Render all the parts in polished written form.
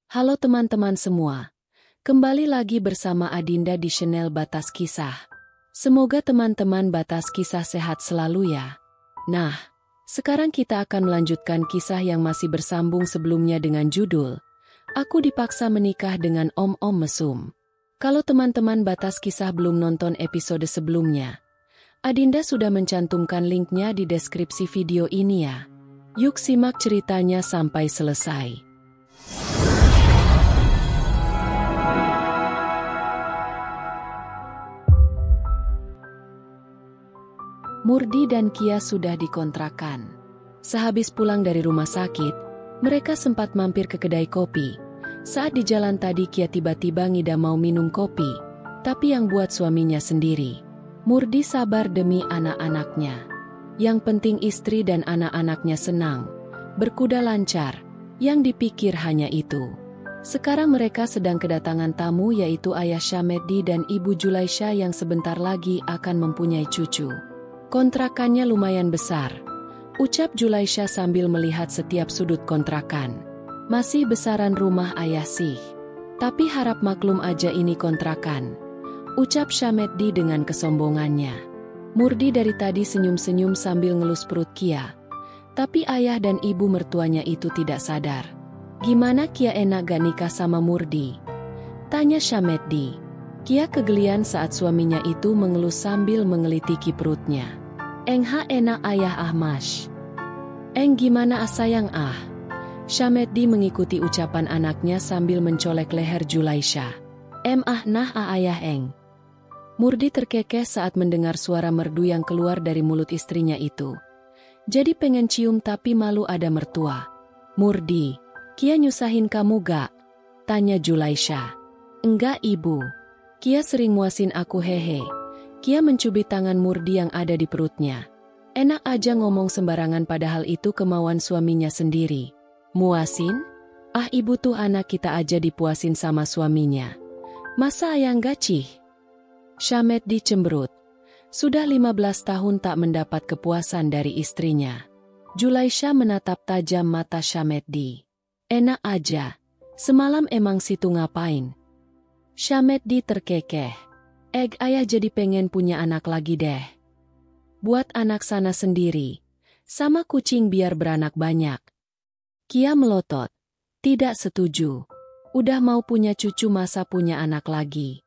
Halo teman-teman semua, kembali lagi bersama Adinda di channel Batas Kisah. Semoga teman-teman Batas Kisah sehat selalu ya. Nah, sekarang kita akan melanjutkan kisah yang masih bersambung sebelumnya dengan judul Aku Dipaksa Menikah dengan Om-Om Mesum. Kalau teman-teman Batas Kisah belum nonton episode sebelumnya, Adinda sudah mencantumkan linknya di deskripsi video ini ya. Yuk simak ceritanya sampai selesai. Murdi dan Kia sudah dikontrakan. Sehabis pulang dari rumah sakit, mereka sempat mampir ke kedai kopi. Saat di jalan tadi Kia tiba-tiba ngida mau minum kopi, tapi yang buat suaminya sendiri. Murdi sabar demi anak-anaknya. Yang penting istri dan anak-anaknya senang, berkuda lancar, yang dipikir hanya itu. Sekarang mereka sedang kedatangan tamu yaitu Ayah Syameddi dan Ibu Julaisha yang sebentar lagi akan mempunyai cucu. Kontrakannya lumayan besar, ucap Julaisha sambil melihat setiap sudut kontrakan. Masih besaran rumah ayah sih. Tapi harap maklum aja ini kontrakan, ucap Syameddi dengan kesombongannya. Murdi dari tadi senyum-senyum sambil ngelus perut Kia. Tapi ayah dan ibu mertuanya itu tidak sadar. Gimana Kia enak gak nikah sama Murdi? Tanya Syameddi. Kia kegelian saat suaminya itu mengelus sambil mengelitiki perutnya. Engha enak ayah Ahmash. Eng gimana sayang ah? Syameddi mengikuti ucapan anaknya sambil mencolek leher Julaisha. Nah ayah eng. Murdi terkekeh saat mendengar suara merdu yang keluar dari mulut istrinya itu. Jadi pengen cium tapi malu ada mertua. Murdi, Kia nyusahin kamu gak? Tanya Julaisha. Enggak ibu. Kia sering muasin aku hehe. Kia mencubit tangan Murdi yang ada di perutnya. Enak aja ngomong sembarangan padahal itu kemauan suaminya sendiri. Muasin? Ah ibu tuh anak kita aja dipuasin sama suaminya. Masa ayah enggak cih? Syameddi cemberut. Sudah 15 tahun tak mendapat kepuasan dari istrinya. Julaisha menatap tajam mata Syameddi. Enak aja. Semalam emang situ ngapain? Syameddi terkekeh. Ayah jadi pengen punya anak lagi deh. Buat anak sana sendiri. Sama kucing biar beranak banyak. Kia melotot. Tidak setuju. Udah mau punya cucu masa punya anak lagi.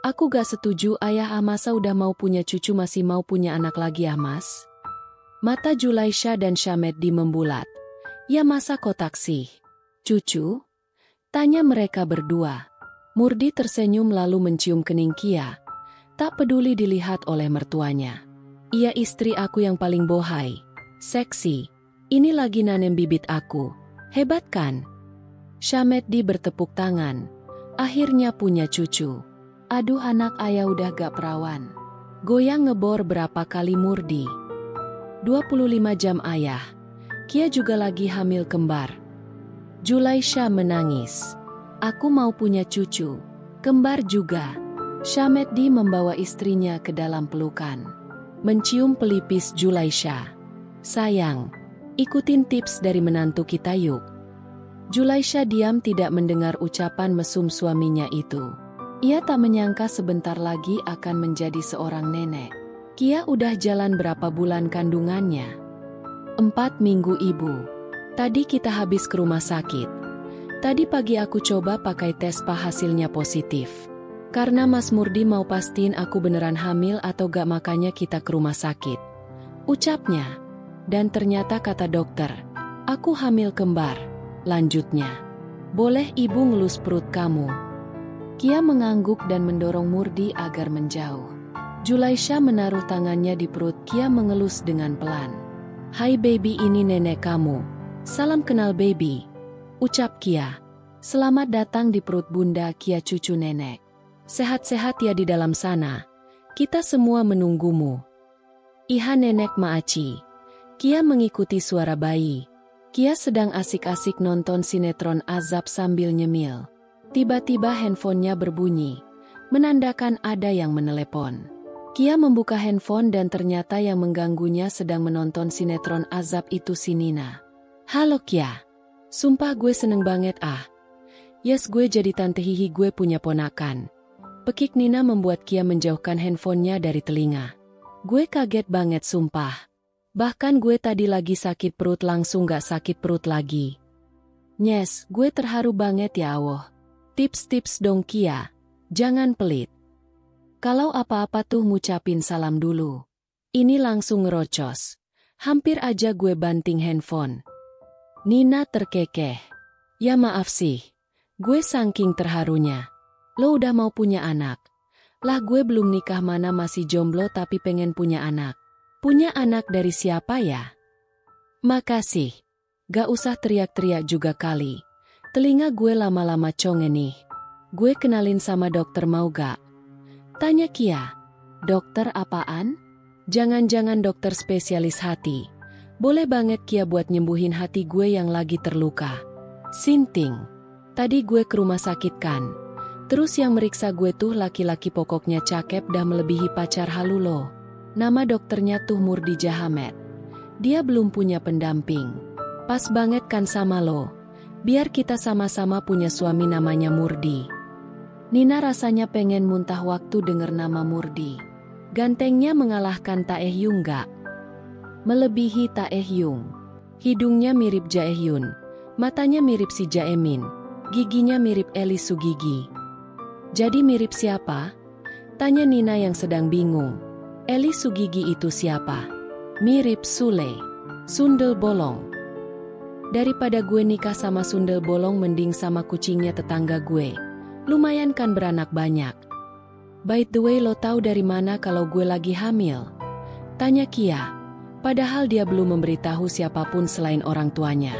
Aku gak setuju ayah masa udah mau punya cucu masih mau punya anak lagi mas? Mata Julaisha dan Syameddi membulat. Ya masa kotak sih? Cucu? Tanya mereka berdua. Murdi tersenyum lalu mencium kening Kia. Tak peduli dilihat oleh mertuanya. Iya istri aku yang paling bohai. Seksi. Ini lagi nanem bibit aku. Hebat kan? Syameddi bertepuk tangan. Akhirnya punya cucu. Aduh anak ayah udah gak perawan. Goyang ngebor berapa kali Murdi. 25 jam ayah. Kia juga lagi hamil kembar. Julaisha menangis. Aku mau punya cucu. Kembar juga. Syameddi membawa istrinya ke dalam pelukan. Mencium pelipis Julaisha. Sayang, ikutin tips dari menantu kita yuk. Julaisha diam tidak mendengar ucapan mesum suaminya itu. Ia tak menyangka sebentar lagi akan menjadi seorang nenek. Kia udah jalan berapa bulan kandungannya? 4 minggu ibu. Tadi kita habis ke rumah sakit. Tadi pagi aku coba pakai tes hasilnya positif. Karena Mas Murdi mau pastiin aku beneran hamil atau gak makanya kita ke rumah sakit. Ucapnya. Dan ternyata kata dokter, aku hamil kembar. Lanjutnya. Boleh ibu ngelus perut kamu? Kia mengangguk dan mendorong Murdi agar menjauh. Julaisha menaruh tangannya di perut Kia mengelus dengan pelan. Hai baby ini nenek kamu. Salam kenal baby. Ucap Kia. Selamat datang di perut bunda Kia cucu nenek. Sehat-sehat ya di dalam sana. Kita semua menunggumu. Iha nenek Maaci. Kia mengikuti suara bayi. Kia sedang asik-asik nonton sinetron azab sambil nyemil. Tiba-tiba handphonenya berbunyi. Menandakan ada yang menelepon. Kia membuka handphone dan ternyata yang mengganggunya sedang menonton sinetron azab itu si Nina. Halo Kia. Sumpah gue seneng banget Yes, gue jadi tante hihi, gue punya ponakan. Pekik Nina membuat Kia menjauhkan handphonenya dari telinga. Gue kaget banget sumpah. Bahkan gue tadi lagi sakit perut langsung gak sakit perut lagi. Nyes, gue terharu banget ya Allah. Tips-tips dong Kia. Jangan pelit. Kalau apa-apa tuh ngucapin salam dulu. Ini langsung ngerocos. Hampir aja gue banting handphone. Nina terkekeh. Ya maaf sih. Gue saking terharunya. Lo udah mau punya anak. Lah gue belum nikah, mana masih jomblo tapi pengen punya anak. Punya anak dari siapa ya? Makasih. Gak usah teriak-teriak juga kali. Telinga gue lama-lama conge nih. Gue kenalin sama dokter mau gak? Tanya Kia. Dokter apaan? Jangan-jangan dokter spesialis hati. Boleh banget Kia buat nyembuhin hati gue yang lagi terluka. Sinting. Tadi gue ke rumah sakit kan. Terus yang meriksa gue tuh laki-laki pokoknya cakep dah melebihi pacar halu lo. Nama dokternya tuh Murdi Jahamet. Dia belum punya pendamping. Pas banget kan sama lo. Biar kita sama-sama punya suami namanya Murdi. Nina rasanya pengen muntah waktu denger nama Murdi. Gantengnya mengalahkan Taehyung gak? Melebihi Taehyung. Hidungnya mirip Jaehyun. Matanya mirip si Jaemin. Giginya mirip Lee Sugigi. Jadi mirip siapa? Tanya Nina yang sedang bingung. Lee Sugigi itu siapa? Mirip Sule. Sundel bolong. Daripada gue nikah sama sundel bolong mending sama kucingnya tetangga gue. Lumayan kan beranak banyak. By the way, lo tahu dari mana kalau gue lagi hamil? Tanya Kia. Padahal dia belum memberitahu siapapun selain orang tuanya.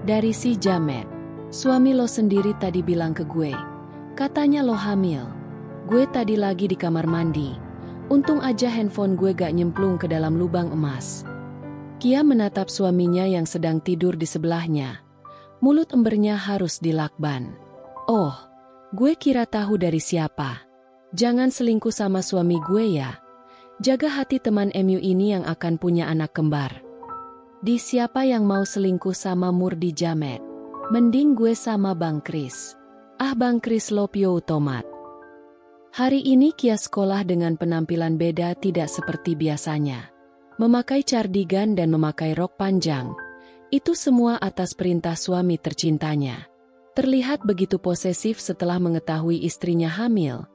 Dari si Jamet. Suami lo sendiri tadi bilang ke gue. Katanya lo hamil. Gue tadi lagi di kamar mandi. Untung aja handphone gue gak nyemplung ke dalam lubang emas. Kia menatap suaminya yang sedang tidur di sebelahnya. Mulut embernya harus dilakban. Oh, gue kira tahu dari siapa. Jangan selingkuh sama suami gue ya. Jaga hati teman MU ini yang akan punya anak kembar. Di siapa yang mau selingkuh sama Murdi Jamet? Mending gue sama Bang Kris. Bang Kris Lopio Utomat. Hari ini Kia sekolah dengan penampilan beda, tidak seperti biasanya. Memakai cardigan dan memakai rok panjang. Itu semua atas perintah suami tercintanya. Terlihat begitu posesif setelah mengetahui istrinya hamil.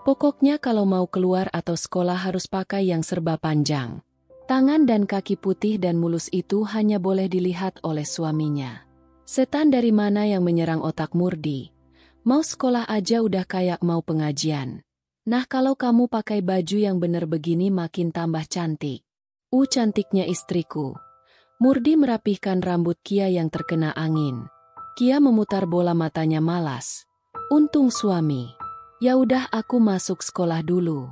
Pokoknya kalau mau keluar atau sekolah harus pakai yang serba panjang. Tangan dan kaki putih dan mulus itu hanya boleh dilihat oleh suaminya. Setan dari mana yang menyerang otak Murdi? Mau sekolah aja udah kayak mau pengajian. Nah kalau kamu pakai baju yang bener begini makin tambah cantik. Cantiknya istriku. Murdi merapihkan rambut Kia yang terkena angin. Kia memutar bola matanya malas. Untung suami. Ya udah aku masuk sekolah dulu.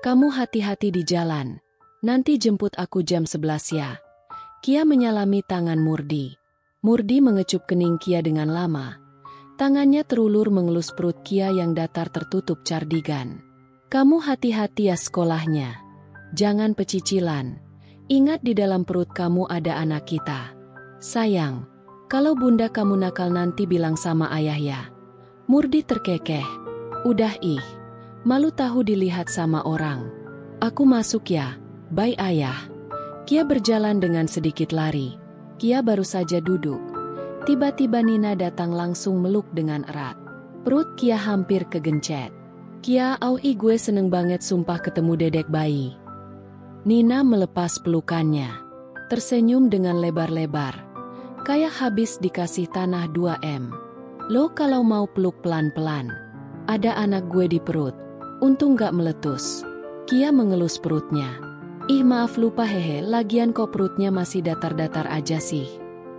Kamu hati-hati di jalan. Nanti jemput aku jam 11 ya. Kia menyalami tangan Murdi. Murdi mengecup kening Kia dengan lama. Tangannya terulur mengelus perut Kia yang datar tertutup cardigan. Kamu hati-hati ya sekolahnya. Jangan pecicilan. Ingat di dalam perut kamu ada anak kita. Sayang, kalau bunda kamu nakal nanti bilang sama ayah ya. Murdi terkekeh. Udah malu tahu dilihat sama orang. Aku masuk ya, bye ayah. Kia berjalan dengan sedikit lari. Kia baru saja duduk. Tiba-tiba Nina datang langsung meluk dengan erat. Perut Kia hampir kegencet. Kia, gue seneng banget sumpah ketemu dedek bayi. Nina melepas pelukannya. Tersenyum dengan lebar-lebar. Kayak habis dikasih tanah 2M. Lo kalau mau peluk pelan-pelan. Ada anak gue di perut. Untung gak meletus. Kia mengelus perutnya. Maaf lupa hehe, lagian kok perutnya masih datar-datar aja sih.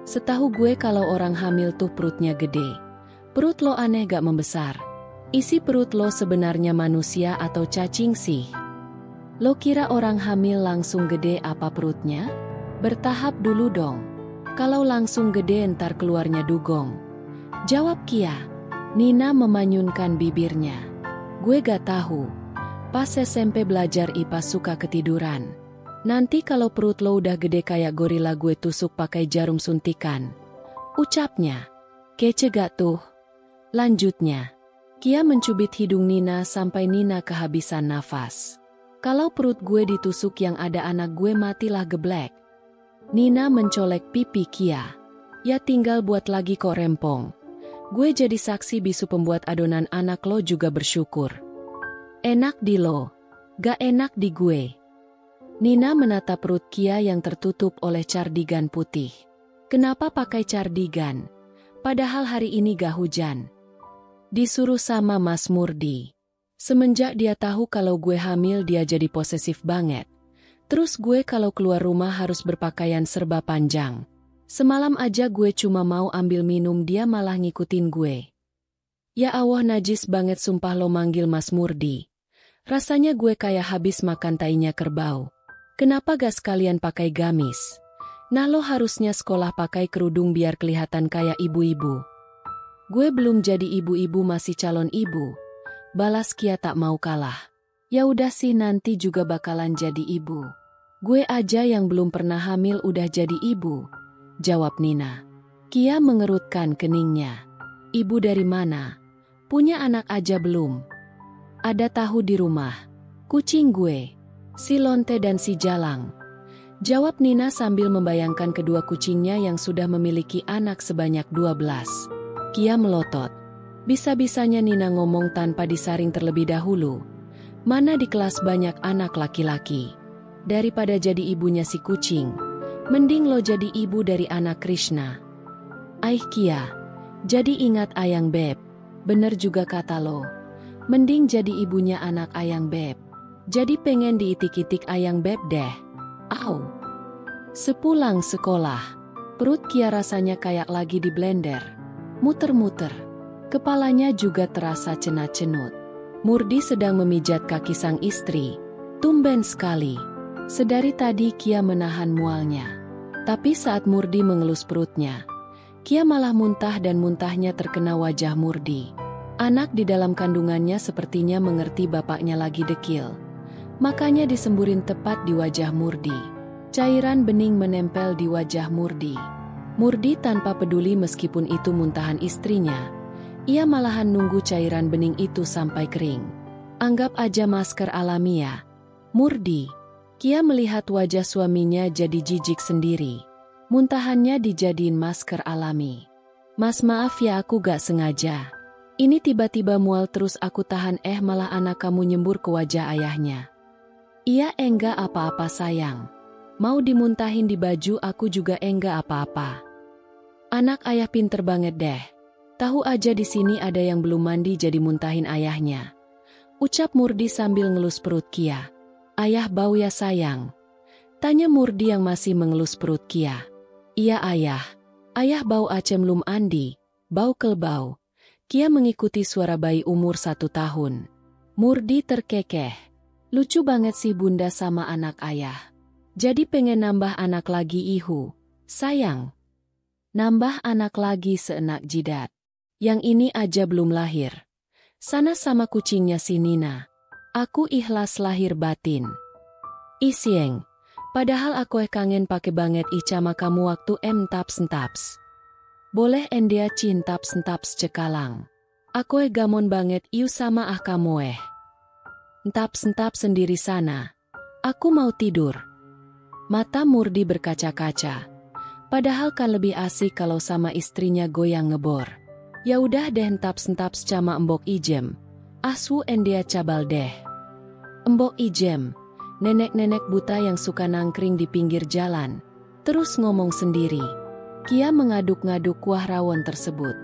Setahu gue kalau orang hamil tuh perutnya gede. Perut lo aneh gak membesar. Isi perut lo sebenarnya manusia atau cacing sih? Lo kira orang hamil langsung gede apa perutnya? Bertahap dulu dong. Kalau langsung gede ntar keluarnya dugong. Jawab Kia. Nina memanyunkan bibirnya. Gue gak tahu. Pas SMP belajar IPA suka ketiduran. Nanti kalau perut lo udah gede kayak gorila gue tusuk pakai jarum suntikan. Ucapnya. Kece gak tuh? Lanjutnya, Kia mencubit hidung Nina sampai Nina kehabisan nafas. Kalau perut gue ditusuk yang ada anak gue matilah geblek. Nina mencolek pipi Kia. Ya tinggal buat lagi kok rempong. Gue jadi saksi bisu pembuat adonan anak lo juga bersyukur. Enak di lo, gak enak di gue. Nina menatap perut Kia yang tertutup oleh cardigan putih. Kenapa pakai cardigan? Padahal hari ini gak hujan. Disuruh sama Mas Murdi. Semenjak dia tahu kalau gue hamil dia jadi posesif banget. Terus gue kalau keluar rumah harus berpakaian serba panjang. Semalam aja gue cuma mau ambil minum dia malah ngikutin gue. Ya Allah najis banget sumpah lo manggil Mas Murdi. Rasanya gue kayak habis makan tainya kerbau. Kenapa gak sekalian pakai gamis? Nah lo harusnya sekolah pakai kerudung biar kelihatan kayak ibu-ibu. Gue belum jadi ibu-ibu masih calon ibu. Balas Kia tak mau kalah. Ya udah sih nanti juga bakalan jadi ibu. Gue aja yang belum pernah hamil udah jadi ibu. Jawab Nina. Kia mengerutkan keningnya. Ibu dari mana? Punya anak aja belum? Ada tahu di rumah. Kucing gue. Si Lonte dan si Jalang. Jawab Nina sambil membayangkan kedua kucingnya yang sudah memiliki anak sebanyak 12. Kia melotot. Bisa-bisanya Nina ngomong tanpa disaring terlebih dahulu. Mana di kelas banyak anak laki-laki. Daripada jadi ibunya si kucing, mending lo jadi ibu dari anak Krishna. Aih Kia, jadi ingat Ayang Beb. Bener juga kata lo. Mending jadi ibunya anak Ayang Beb. Jadi pengen diitik-itik Ayang Beb deh. Au. Sepulang sekolah, perut Kia rasanya kayak lagi di blender. Muter-muter. Kepalanya juga terasa cenat-cenut. Murdi sedang memijat kaki sang istri. Tumben sekali. Sedari tadi Kia menahan mualnya. Tapi saat Murdi mengelus perutnya, Kia malah muntah dan muntahnya terkena wajah Murdi. Anak di dalam kandungannya sepertinya mengerti bapaknya lagi dekil. Makanya disemburin tepat di wajah Murdi. Cairan bening menempel di wajah Murdi. Murdi tanpa peduli meskipun itu muntahan istrinya. Ia malahan nunggu cairan bening itu sampai kering. Anggap aja masker alamiah. Murdi. Kia melihat wajah suaminya jadi jijik sendiri. Muntahannya dijadiin masker alami. Mas maaf ya aku gak sengaja. Ini tiba-tiba mual terus aku tahan malah anak kamu nyembur ke wajah ayahnya. Iya enggak apa-apa sayang. Mau dimuntahin di baju aku juga enggak apa-apa. Anak ayah pinter banget deh. Tahu aja di sini ada yang belum mandi jadi muntahin ayahnya. Ucap Murdi sambil ngelus perut Kia. Ayah bau ya sayang? Tanya Murdi yang masih mengelus perut Kia. Iya ayah. Ayah bau acem lum andi. Bau kelbau. Kia mengikuti suara bayi umur 1 tahun. Murdi terkekeh. Lucu banget sih bunda sama anak ayah. Jadi pengen nambah anak lagi ihu. Sayang. Nambah anak lagi seenak jidat. Yang ini aja belum lahir. Sana sama kucingnya si Nina. Aku ikhlas lahir batin. Isieng. Padahal aku kangen pake banget sama kamu waktu taps-taps. Boleh endia cintaps-taps cekalang. Aku gamon banget iu sama kamu Taps-taps sendiri sana. Aku mau tidur. Mata Murdi berkaca-kaca. Padahal kan lebih asik kalau sama istrinya goyang ngebor. Ya udah deh taps-taps cama embok ijem. Asu endia cabal deh. Embok ijem. Nenek-nenek buta yang suka nangkring di pinggir jalan. Terus ngomong sendiri. Kia mengaduk-ngaduk kuah rawon tersebut.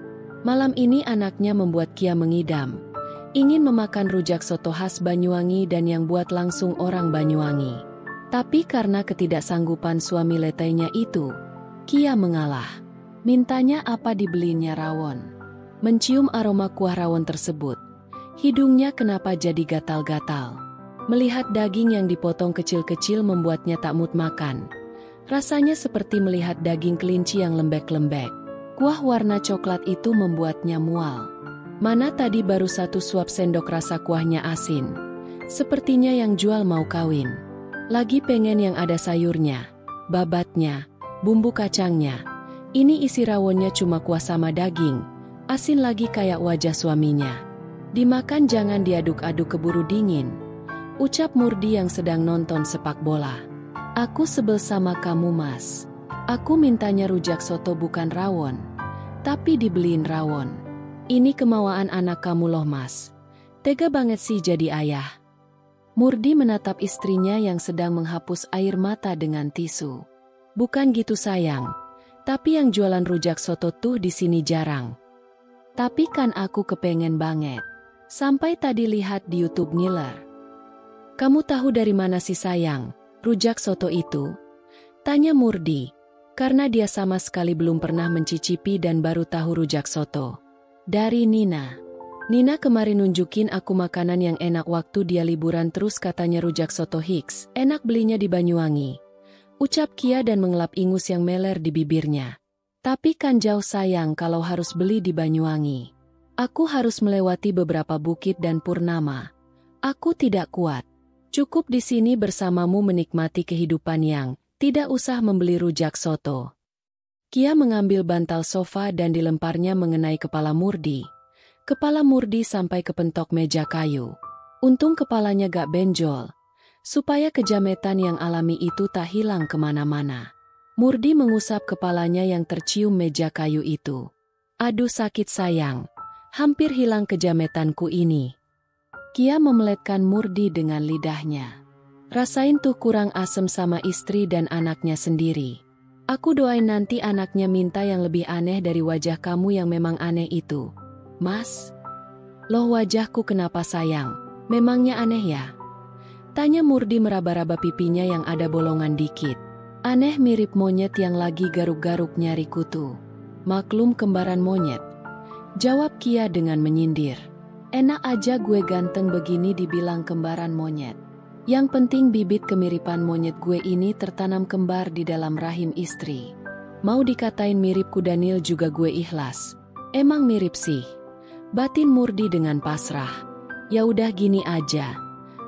Malam ini anaknya membuat Kia mengidam. Ingin memakan rujak soto khas Banyuwangi dan yang buat langsung orang Banyuwangi. Tapi karena ketidaksanggupan suami letainya itu, Kia mengalah. Mintanya apa dibelinya rawon. Mencium aroma kuah rawon tersebut. Hidungnya kenapa jadi gatal-gatal. Melihat daging yang dipotong kecil-kecil membuatnya tak mood makan. Rasanya seperti melihat daging kelinci yang lembek-lembek. Kuah warna coklat itu membuatnya mual. Mana tadi baru 1 suap sendok rasa kuahnya asin. Sepertinya yang jual mau kawin. Lagi pengen yang ada sayurnya, babatnya, bumbu kacangnya. Ini isi rawonnya cuma kuah sama daging. Asin lagi kayak wajah suaminya. Dimakan jangan diaduk-aduk keburu dingin, ucap Murdi yang sedang nonton sepak bola. Aku sebel sama kamu mas. Aku mintanya rujak soto bukan rawon. Tapi dibeliin rawon. Ini kemauan anak kamu loh mas. Tega banget sih jadi ayah. Murdi menatap istrinya yang sedang menghapus air mata dengan tisu. Bukan gitu sayang. Tapi yang jualan rujak soto tuh di sini jarang. Tapi kan aku kepengen banget. Sampai tadi lihat di YouTube ngiler. Kamu tahu dari mana sih sayang, rujak soto itu? Tanya Murdi, karena dia sama sekali belum pernah mencicipi dan baru tahu rujak soto. Dari Nina. Nina kemarin nunjukin aku makanan yang enak waktu dia liburan terus katanya rujak soto Hicks, enak belinya di Banyuwangi. Ucap Kia dan mengelap ingus yang meler di bibirnya. Tapi kan jauh sayang kalau harus beli di Banyuwangi. Aku harus melewati beberapa bukit dan purnama. Aku tidak kuat. Cukup di sini bersamamu menikmati kehidupan yang tidak usah membeli rujak soto. Kia mengambil bantal sofa dan dilemparnya mengenai kepala Murdi. Kepala Murdi sampai ke pentok meja kayu. Untung kepalanya gak benjol. Supaya kejametan yang alami itu tak hilang kemana-mana. Murdi mengusap kepalanya yang tercium meja kayu itu. Aduh sakit sayang. Hampir hilang kejametanku ini. Kia memeletkan Murdi dengan lidahnya. Rasain tuh kurang asem sama istri dan anaknya sendiri. Aku doain nanti anaknya minta yang lebih aneh dari wajah kamu yang memang aneh itu. Mas? Loh wajahku kenapa sayang? Memangnya aneh ya? Tanya Murdi meraba-raba pipinya yang ada bolongan dikit. Aneh mirip monyet yang lagi garuk-garuk nyari kutu. Maklum kembaran monyet. Jawab Kia dengan menyindir. Enak aja gue ganteng begini dibilang kembaran monyet. Yang penting bibit kemiripan monyet gue ini tertanam kembar di dalam rahim istri. Mau dikatain mirip kuda Nil juga gue ikhlas. Emang mirip sih. Batin Murdi dengan pasrah. Ya udah gini aja.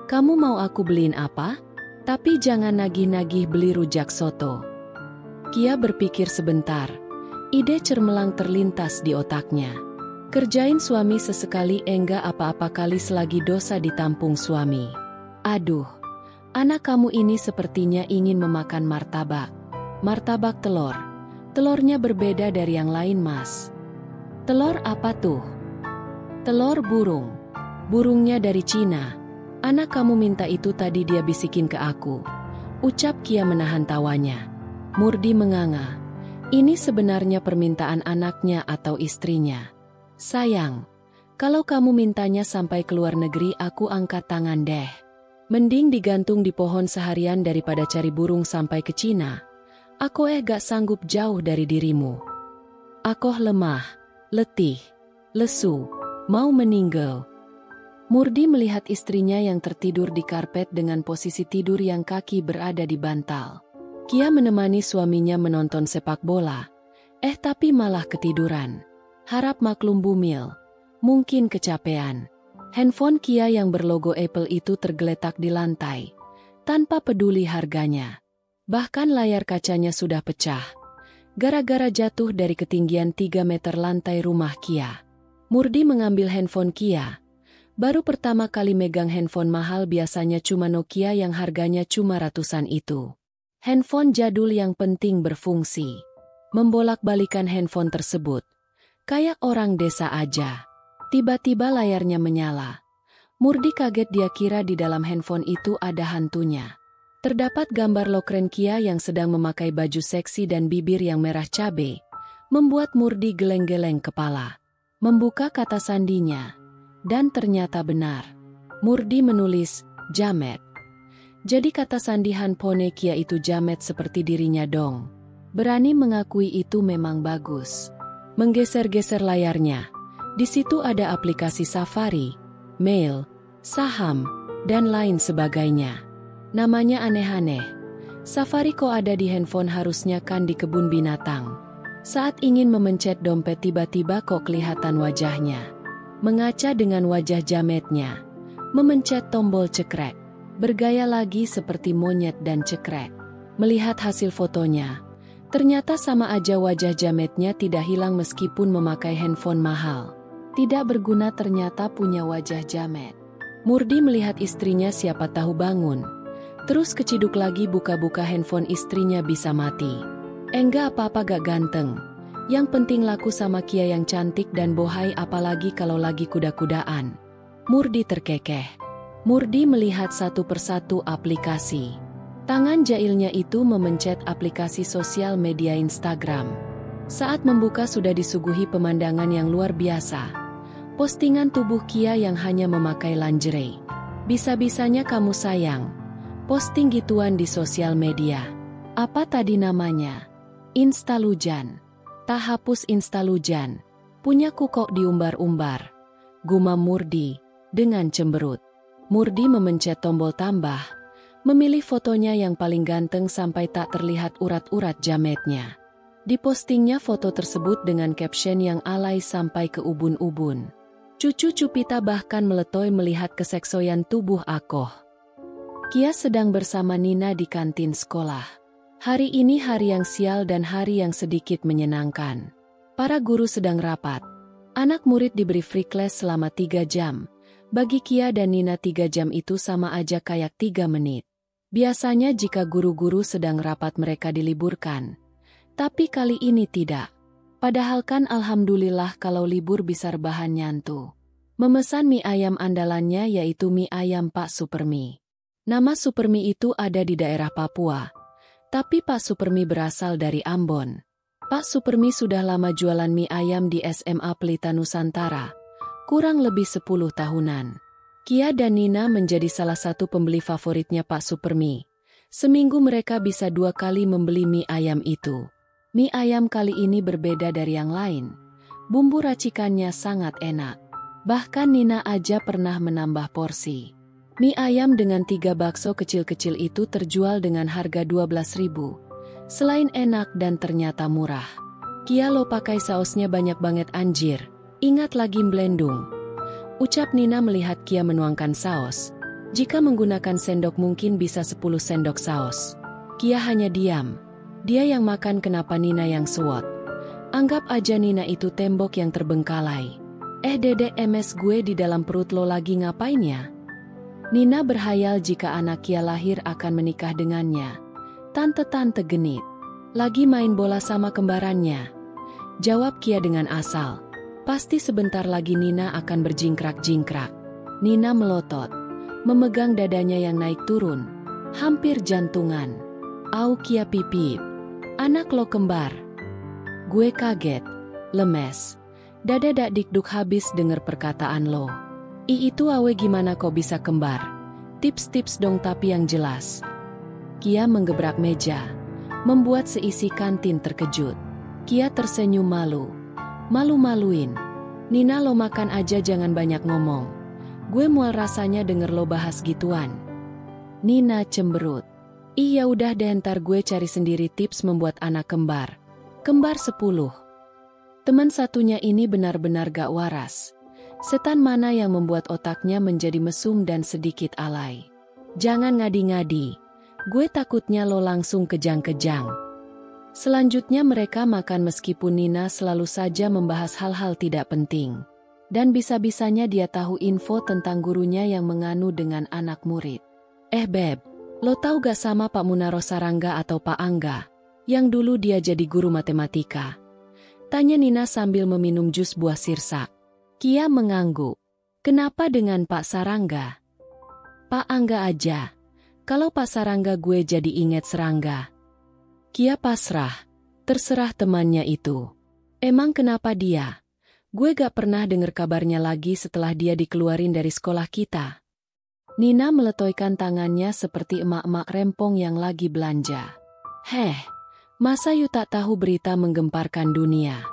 Kamu mau aku beliin apa? Tapi jangan nagih-nagih beli rujak soto. Kia berpikir sebentar. Ide cermelang terlintas di otaknya. Kerjain suami sesekali enggak apa-apa kali selagi dosa ditampung suami. Aduh, anak kamu ini sepertinya ingin memakan martabak. Martabak telur. Telurnya berbeda dari yang lain mas. Telur apa tuh? Telur burung. Burungnya dari Cina. Anak kamu minta itu tadi dia bisikin ke aku. Ucap Kia menahan tawanya. Murdi menganga. Ini sebenarnya permintaan anaknya atau istrinya. Sayang, kalau kamu mintanya sampai ke luar negeri aku angkat tangan deh. Mending digantung di pohon seharian daripada cari burung sampai ke Cina. Aku gak sanggup jauh dari dirimu. Aku lemah, letih, lesu, mau meninggal. Murdi melihat istrinya yang tertidur di karpet dengan posisi tidur yang kaki berada di bantal. Kia menemani suaminya menonton sepak bola. Tapi malah ketiduran. Harap maklum bumil. Mungkin kecapean. Handphone Kia yang berlogo Apple itu tergeletak di lantai. Tanpa peduli harganya. Bahkan layar kacanya sudah pecah. Gara-gara jatuh dari ketinggian 3 meter lantai rumah Kia. Murdi mengambil handphone Kia. Baru pertama kali megang handphone mahal biasanya cuma Nokia yang harganya cuma ratusan itu. Handphone jadul yang penting berfungsi. Membolak-balikan handphone tersebut. Kayak orang desa aja. Tiba-tiba layarnya menyala. Murdi kaget dia kira di dalam handphone itu ada hantunya. Terdapat gambar lokren Kia yang sedang memakai baju seksi dan bibir yang merah cabe. Membuat Murdi geleng-geleng kepala. Membuka kata sandinya. Dan ternyata benar. Murdi menulis, jamet. Jadi kata sandi handphone Kia itu jamet seperti dirinya dong. Berani mengakui itu memang bagus. Menggeser-geser layarnya. Di situ ada aplikasi Safari, mail, saham, dan lain sebagainya. Namanya aneh-aneh. Safari kok ada di handphone harusnya kan di kebun binatang. Saat ingin memencet dompet tiba-tiba kok kelihatan wajahnya. Mengaca dengan wajah jametnya. Memencet tombol cekrek. Bergaya lagi seperti monyet dan cekrek. Melihat hasil fotonya. Ternyata sama aja wajah jametnya tidak hilang meskipun memakai handphone mahal. Tidak berguna ternyata punya wajah jamet. Murdi melihat istrinya siapa tahu bangun. Terus keciduk lagi buka-buka handphone istrinya bisa mati. Enggak apa-apa gak ganteng. Yang penting laku sama Kia yang cantik dan bohai apalagi kalau lagi kuda-kudaan. Murdi terkekeh. Murdi melihat satu persatu aplikasi. Tangan jahilnya itu memencet aplikasi sosial media Instagram. Saat membuka sudah disuguhi pemandangan yang luar biasa. Postingan tubuh Kia yang hanya memakai lingerie. Bisa-bisanya kamu sayang. Posting gituan di sosial media. Apa tadi namanya? Instalujan. Tak hapus Instalujan. Punyaku kok diumbar-umbar. Gumam Murdi dengan cemberut. Murdi memencet tombol tambah. Memilih fotonya yang paling ganteng sampai tak terlihat urat-urat jametnya. Dipostingnya foto tersebut dengan caption yang alay sampai ke ubun-ubun. Cucu Cupita bahkan meletoy melihat keseksoyan tubuh Akoh. Kia sedang bersama Nina di kantin sekolah. Hari ini hari yang sial dan hari yang sedikit menyenangkan. Para guru sedang rapat. Anak murid diberi free class selama 3 jam. Bagi Kia dan Nina 3 jam itu sama aja kayak 3 menit. Biasanya jika guru-guru sedang rapat mereka diliburkan. Tapi kali ini tidak. Padahal kan alhamdulillah kalau libur bisa rebahan nyantu. Memesan mie ayam andalannya yaitu mie ayam Pak Supermi. Nama Supermi itu ada di daerah Papua. Tapi Pak Supermi berasal dari Ambon. Pak Supermi sudah lama jualan mie ayam di SMA Pelita Nusantara. Kurang lebih 10 tahunan. Kia dan Nina menjadi salah satu pembeli favoritnya Pak Supermi. Seminggu mereka bisa 2 kali membeli mie ayam itu. Mie ayam kali ini berbeda dari yang lain. Bumbu racikannya sangat enak. Bahkan Nina aja pernah menambah porsi. Mie ayam dengan 3 bakso kecil-kecil itu terjual dengan harga 12.000. Selain enak dan ternyata murah. Kia lo pakai sausnya banyak banget anjir. Ingat lagi blendung. Ucap Nina melihat Kia menuangkan saus. Jika menggunakan sendok mungkin bisa 10 sendok saus. Kia hanya diam. Dia yang makan kenapa Nina yang suot. Anggap aja Nina itu tembok yang terbengkalai. Dedek MS gue di dalam perut lo lagi ngapain ya? Nina berhayal jika anak Kia lahir akan menikah dengannya. Tante-tante genit. Lagi main bola sama kembarannya. Jawab Kia dengan asal. Pasti sebentar lagi Nina akan berjingkrak-jingkrak. Nina melotot. Memegang dadanya yang naik turun. Hampir jantungan. Au Kia pipip. Anak lo kembar. Gue kaget. Lemes. Dada dak dikduk habis denger perkataan lo. Itu awe gimana kok bisa kembar? Tips-tips dong tapi yang jelas. Kia menggebrak meja. Membuat seisi kantin terkejut. Kia tersenyum malu. Malu-maluin. Nina lo makan aja jangan banyak ngomong. Gue mual rasanya denger lo bahas gituan. Nina cemberut. Iya udah deh ntar gue cari sendiri tips membuat anak kembar. Kembar 10. Teman satunya ini benar-benar gak waras. Setan mana yang membuat otaknya menjadi mesum dan sedikit alay. Jangan ngadi-ngadi. Gue takutnya lo langsung kejang-kejang. Selanjutnya mereka makan meskipun Nina selalu saja membahas hal-hal tidak penting. Dan bisa-bisanya dia tahu info tentang gurunya yang menganu dengan anak murid. Beb, lo tahu gak sama Pak Munaro Sarangga atau Pak Angga? Yang dulu dia jadi guru matematika. Tanya Nina sambil meminum jus buah sirsak. Kia mengangguk. Kenapa dengan Pak Sarangga? Pak Angga aja. Kalau Pak Sarangga gue jadi inget serangga. Kia pasrah. Terserah temannya itu. Emang kenapa dia? Gue gak pernah dengar kabarnya lagi setelah dia dikeluarin dari sekolah kita. Nina meletoikan tangannya seperti emak-emak rempong yang lagi belanja. Masa you tak tahu berita menggemparkan dunia?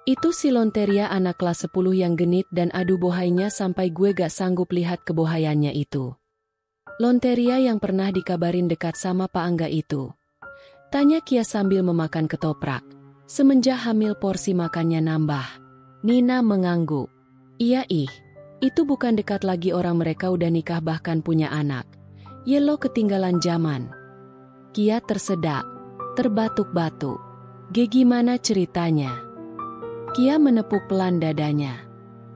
Itu si Lonteria anak kelas 10 yang genit dan adu bohainya sampai gue gak sanggup lihat kebohaiannya itu. Lonteria yang pernah dikabarin dekat sama Pak Angga itu. Tanya Kia sambil memakan ketoprak. Semenjak hamil porsi makannya nambah. Nina mengangguk. Iya itu bukan dekat lagi orang mereka udah nikah bahkan punya anak. Yelo ketinggalan zaman. Kia tersedak. Terbatuk-batuk. Gimana ceritanya? Kia menepuk pelan dadanya.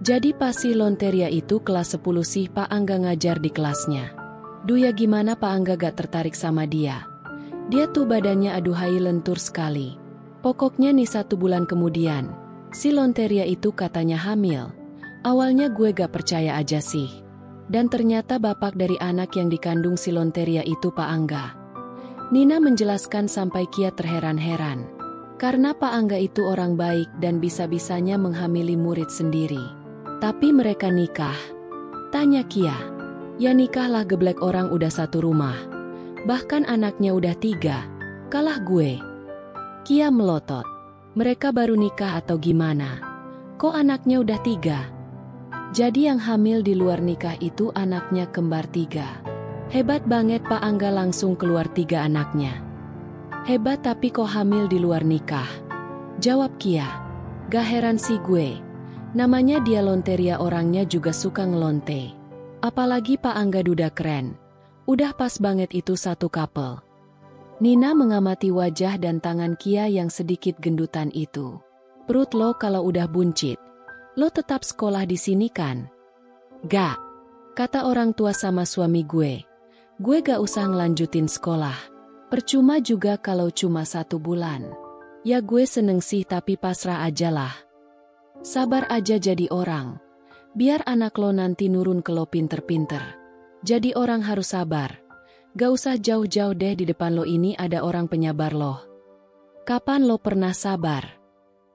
Jadi pas si Lonteria itu kelas 10 sih Pak Angga ngajar di kelasnya. Duh ya gimana Pak Angga gak tertarik sama dia? Dia tuh badannya aduhai lentur sekali. Pokoknya nih 1 bulan kemudian, si Lonteria itu katanya hamil. Awalnya gue gak percaya aja sih. Dan ternyata bapak dari anak yang dikandung si Lonteria itu Pak Angga. Nina menjelaskan sampai Kia terheran-heran. Karena Pak Angga itu orang baik dan bisa-bisanya menghamili murid sendiri. Tapi mereka nikah. Tanya Kia. Ya nikahlah geblek orang udah 1 rumah. Bahkan anaknya udah 3. Kalah gue. Kia melotot. Mereka baru nikah atau gimana? Kok anaknya udah 3? Jadi yang hamil di luar nikah itu anaknya kembar 3. Hebat banget Pak Angga langsung keluar 3 anaknya. Hebat tapi kok hamil di luar nikah? Jawab Kia. Gak heran sih gue. Namanya dia Lonteria orangnya juga suka ngelonte. Apalagi Pak Angga duda keren. Udah pas banget itu 1 couple. Nina mengamati wajah dan tangan Kia yang sedikit gendutan itu. Perut lo kalau udah buncit. Lo tetap sekolah di sini kan? Gak. Kata orang tua sama suami gue. Gue gak usah ngelanjutin sekolah. Percuma juga kalau cuma 1 bulan. Ya gue seneng sih tapi pasrah aja lah. Sabar aja jadi orang. Biar anak lo nanti nurun ke lo pinter-pinter. Jadi orang harus sabar. Gak usah jauh-jauh deh di depan lo ini ada orang penyabar lo. Kapan lo pernah sabar?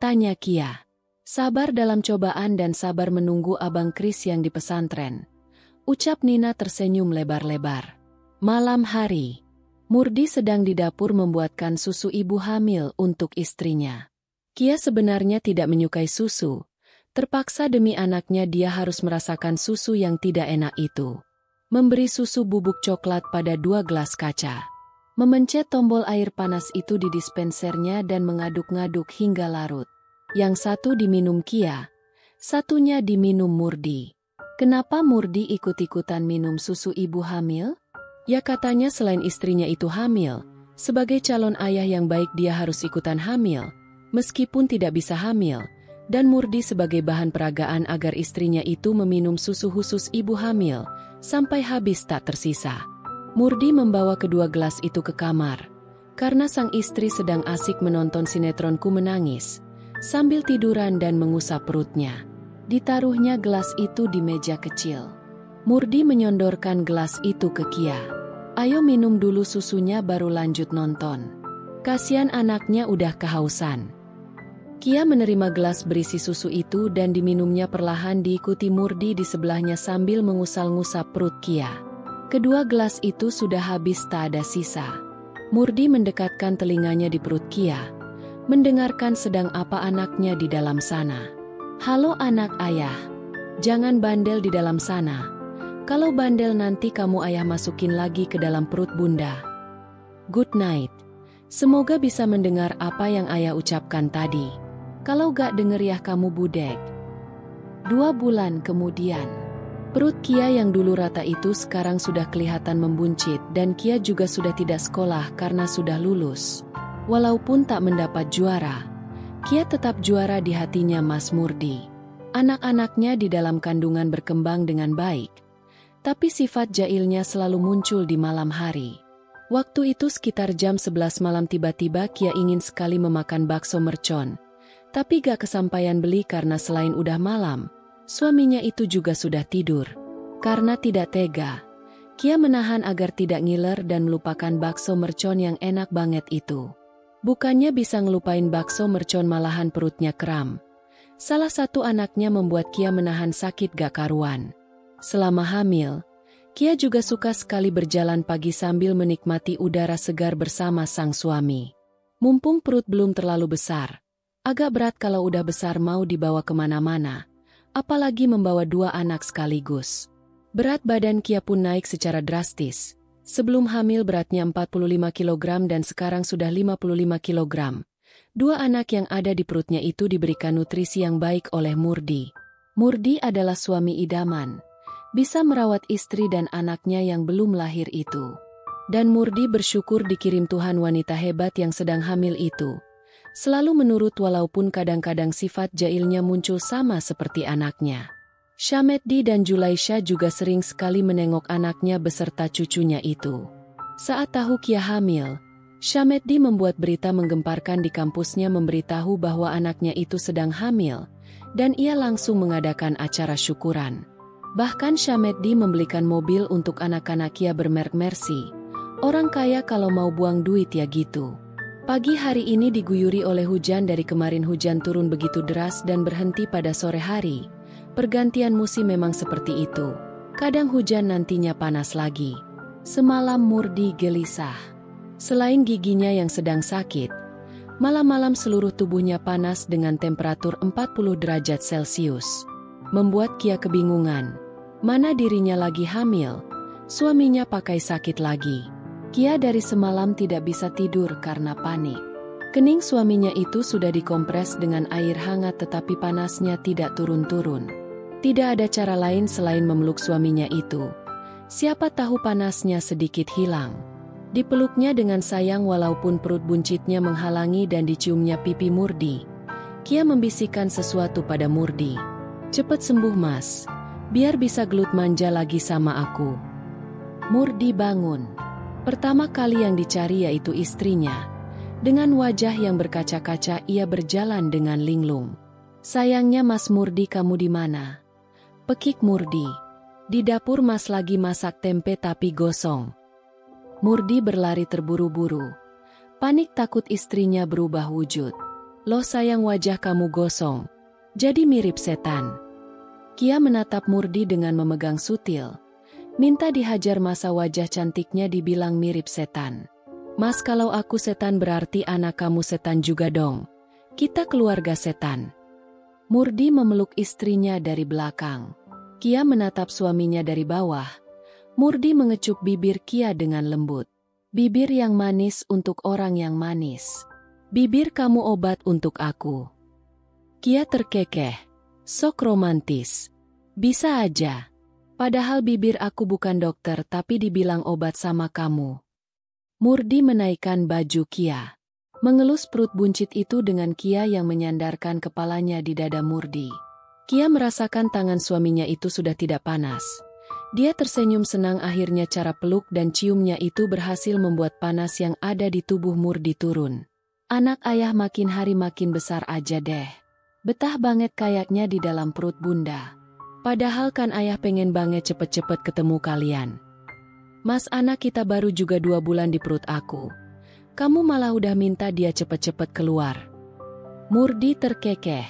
Tanya Kia. Sabar dalam cobaan dan sabar menunggu Abang Kris yang di pesantren. Ucap Nina tersenyum lebar-lebar. Malam hari. Murdi sedang di dapur membuatkan susu ibu hamil untuk istrinya. Kia sebenarnya tidak menyukai susu. Terpaksa demi anaknya dia harus merasakan susu yang tidak enak itu. Memberi susu bubuk coklat pada 2 gelas kaca. Memencet tombol air panas itu di dispensernya dan mengaduk-ngaduk hingga larut. Yang 1 diminum Kia, 1-nya diminum Murdi. Kenapa Murdi ikut-ikutan minum susu ibu hamil? Ya katanya selain istrinya itu hamil, sebagai calon ayah yang baik dia harus ikutan hamil, meskipun tidak bisa hamil, dan Murdi sebagai bahan peragaan agar istrinya itu meminum susu khusus ibu hamil, sampai habis tak tersisa. Murdi membawa kedua gelas itu ke kamar, karena sang istri sedang asik menonton sinetronku menangis, sambil tiduran dan mengusap perutnya. Ditaruhnya gelas itu di meja kecil. Murdi menyondorkan gelas itu ke Kia. Ayo minum dulu susunya baru lanjut nonton. Kasian anaknya udah kehausan. Kia menerima gelas berisi susu itu dan diminumnya perlahan diikuti Murdi di sebelahnya sambil mengusal-ngusap perut Kia. Kedua gelas itu sudah habis tak ada sisa. Murdi mendekatkan telinganya di perut Kia, mendengarkan sedang apa anaknya di dalam sana. Halo anak ayah. Jangan bandel di dalam sana. Kalau bandel nanti kamu ayah masukin lagi ke dalam perut bunda. Good night. Semoga bisa mendengar apa yang ayah ucapkan tadi. Kalau gak denger ya kamu budek. 2 bulan kemudian. Perut Kia yang dulu rata itu sekarang sudah kelihatan membuncit dan Kia juga sudah tidak sekolah karena sudah lulus. Walaupun tak mendapat juara, Kia tetap juara di hatinya Mas Murdi. Anak-anaknya di dalam kandungan berkembang dengan baik. Tapi sifat jailnya selalu muncul di malam hari. Waktu itu sekitar jam 11 malam tiba-tiba Kia ingin sekali memakan bakso mercon. Tapi gak kesampaian beli karena selain udah malam, suaminya itu juga sudah tidur. Karena tidak tega, Kia menahan agar tidak ngiler dan melupakan bakso mercon yang enak banget itu. Bukannya bisa ngelupain bakso mercon malahan perutnya kram. Salah satu anaknya membuat Kia menahan sakit gak karuan. Selama hamil, Kia juga suka sekali berjalan pagi sambil menikmati udara segar bersama sang suami. Mumpung perut belum terlalu besar, agak berat kalau udah besar mau dibawa kemana-mana, apalagi membawa 2 anak sekaligus. Berat badan Kia pun naik secara drastis. Sebelum hamil beratnya 45 kg dan sekarang sudah 55 kg. 2 anak yang ada di perutnya itu diberikan nutrisi yang baik oleh Murdi. Murdi adalah suami idaman. Bisa merawat istri dan anaknya yang belum lahir itu. Dan Murdi bersyukur dikirim Tuhan wanita hebat yang sedang hamil itu. Selalu menurut walaupun kadang-kadang sifat jailnya muncul sama seperti anaknya. Syameddi dan Julaisha juga sering sekali menengok anaknya beserta cucunya itu. Saat tahu Kia hamil, Syameddi membuat berita menggemparkan di kampusnya memberitahu bahwa anaknya itu sedang hamil, dan ia langsung mengadakan acara syukuran. Bahkan Syameddi membelikan mobil untuk anak-anak Kia bermerek Mercy. Orang kaya kalau mau buang duit ya gitu. Pagi hari ini diguyuri oleh hujan. Dari kemarin hujan turun begitu deras dan berhenti pada sore hari. Pergantian musim memang seperti itu. Kadang hujan nantinya panas lagi. Semalam Murdi gelisah. Selain giginya yang sedang sakit, malam-malam seluruh tubuhnya panas dengan temperatur 40 derajat Celcius. Membuat Kia kebingungan. Mana dirinya lagi hamil, suaminya pakai sakit lagi. Kia dari semalam tidak bisa tidur karena panik. Kening suaminya itu sudah dikompres dengan air hangat tetapi panasnya tidak turun-turun. Tidak ada cara lain selain memeluk suaminya itu. Siapa tahu panasnya sedikit hilang. Dipeluknya dengan sayang walaupun perut buncitnya menghalangi dan diciumnya pipi Murdi. Kia membisikkan sesuatu pada Murdi. "Cepat sembuh mas, biar bisa gelut manja lagi sama aku." Murdi bangun. Pertama kali yang dicari yaitu istrinya. Dengan wajah yang berkaca-kaca ia berjalan dengan linglung. "Sayangnya Mas Murdi, kamu di mana?" Pekik Murdi. "Di dapur Mas lagi masak tempe tapi gosong." Murdi berlari terburu-buru. Panik takut istrinya berubah wujud. "Loh sayang, wajah kamu gosong. Jadi mirip setan." Kia menatap Murdi dengan memegang sutil. Minta dihajar masa wajah cantiknya dibilang mirip setan. "Mas, kalau aku setan berarti anak kamu setan juga dong. Kita keluarga setan." Murdi memeluk istrinya dari belakang. Kia menatap suaminya dari bawah. Murdi mengecup bibir Kia dengan lembut. "Bibir yang manis untuk orang yang manis. Bibir kamu obat untuk aku." Kia terkekeh. "Sok romantis. Bisa aja. Padahal bibir aku bukan dokter tapi dibilang obat sama kamu." Murdi menaikkan baju Kia. Mengelus perut buncit itu dengan Kia yang menyandarkan kepalanya di dada Murdi. Kia merasakan tangan suaminya itu sudah tidak panas. Dia tersenyum senang akhirnya cara peluk dan ciumnya itu berhasil membuat panas yang ada di tubuh Murdi turun. "Anak ayah makin hari makin besar aja deh. Betah banget kayaknya di dalam perut bunda. Padahal kan ayah pengen banget cepet-cepet ketemu kalian. Mas, anak kita baru juga 2 bulan di perut aku. Kamu malah udah minta dia cepet-cepet keluar." Murdi terkekeh.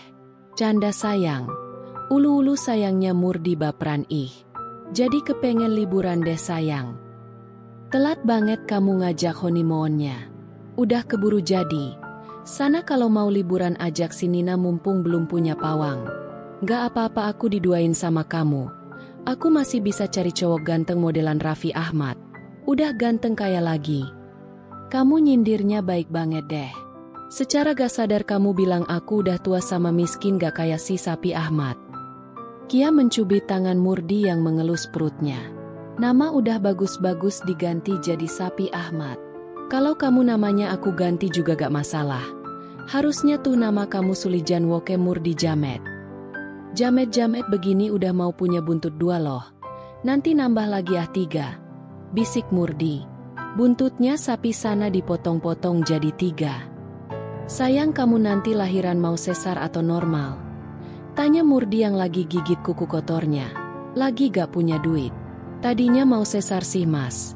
"Canda sayang." Ulu-ulu sayangnya Murdi baperan ih. "Jadi kepengen liburan deh sayang. Telat banget kamu ngajak honeymoonnya. Udah keburu jadi. Sana kalau mau liburan ajak si Nina mumpung belum punya pawang. Gak apa-apa aku diduain sama kamu. Aku masih bisa cari cowok ganteng modelan Raffi Ahmad. Udah ganteng kaya lagi." "Kamu nyindirnya baik banget deh. Secara gak sadar kamu bilang aku udah tua sama miskin gak kayak si Sapi Ahmad." Kia mencubit tangan Murdi yang mengelus perutnya. "Nama udah bagus-bagus diganti jadi Sapi Ahmad. Kalau kamu namanya aku ganti juga gak masalah. Harusnya tuh nama kamu Sulijan Woke Murdi Jamet. Jamet-jamet begini udah mau punya buntut 2 loh. Nanti nambah lagi 3. Bisik Murdi. Buntutnya sapi sana dipotong-potong jadi 3. "Sayang, kamu nanti lahiran mau sesar atau normal?" Tanya Murdi yang lagi gigit kuku kotornya. "Lagi gak punya duit. Tadinya mau sesar sih mas.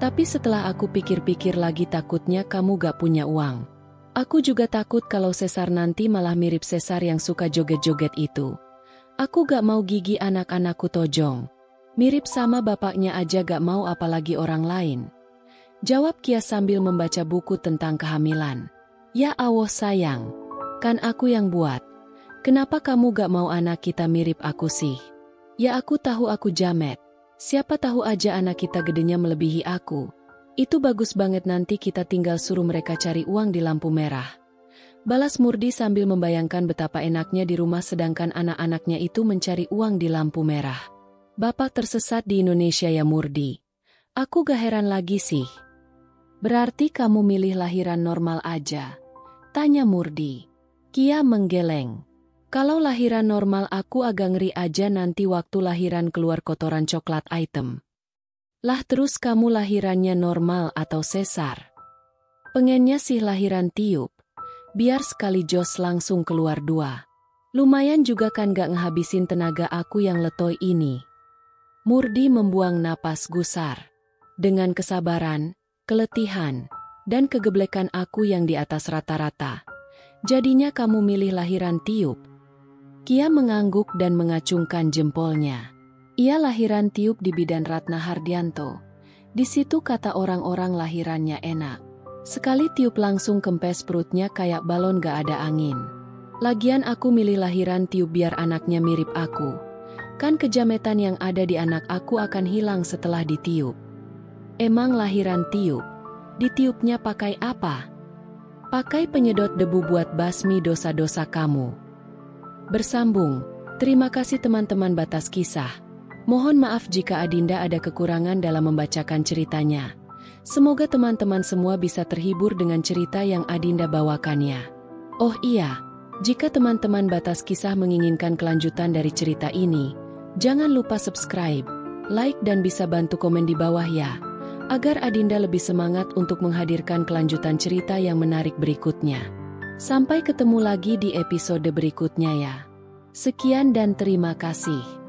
Tapi setelah aku pikir-pikir lagi takutnya kamu gak punya uang. Aku juga takut kalau sesar nanti malah mirip sesar yang suka joget-joget itu. Aku gak mau gigi anak-anakku tojong. Mirip sama bapaknya aja gak mau apalagi orang lain." Jawab Kia sambil membaca buku tentang kehamilan. "Ya Allah sayang. Kan aku yang buat. Kenapa kamu gak mau anak kita mirip aku sih? Ya aku tahu aku jamet. Siapa tahu aja anak kita gedenya melebihi aku. Itu bagus banget nanti kita tinggal suruh mereka cari uang di lampu merah." Balas Murdi sambil membayangkan betapa enaknya di rumah sedangkan anak-anaknya itu mencari uang di lampu merah. "Bapak tersesat di Indonesia ya Murdi. Aku gak heran lagi sih. Berarti kamu milih lahiran normal aja. Tanya Murdi. Kia menggeleng. Kalau lahiran normal aku agak ngeri aja nanti waktu lahiran keluar kotoran coklat item. Lah terus kamu lahirannya normal atau sesar? Pengennya sih lahiran tiup. Biar sekali jos langsung keluar 2. Lumayan juga kan gak ngehabisin tenaga aku yang letoy ini. Murdi membuang napas gusar. Dengan kesabaran, keletihan, dan kegeblekan aku yang di atas rata-rata. Jadinya kamu milih lahiran tiup. Kia mengangguk dan mengacungkan jempolnya. Ia lahiran tiup di bidan Ratna Hardianto. Di situ kata orang-orang lahirannya enak. Sekali tiup langsung kempes perutnya kayak balon gak ada angin. Lagian aku milih lahiran tiup biar anaknya mirip aku. Kan kejametan yang ada di anak aku akan hilang setelah ditiup. Emang lahiran tiup? Ditiupnya pakai apa? Pakai penyedot debu buat basmi dosa-dosa kamu. Bersambung, terima kasih teman-teman Batas Kisah. Mohon maaf jika Adinda ada kekurangan dalam membacakan ceritanya. Semoga teman-teman semua bisa terhibur dengan cerita yang Adinda bawakannya. Oh iya, jika teman-teman Batas Kisah menginginkan kelanjutan dari cerita ini, jangan lupa subscribe, like dan bisa bantu komen di bawah ya, agar Adinda lebih semangat untuk menghadirkan kelanjutan cerita yang menarik berikutnya. Sampai ketemu lagi di episode berikutnya ya. Sekian dan terima kasih.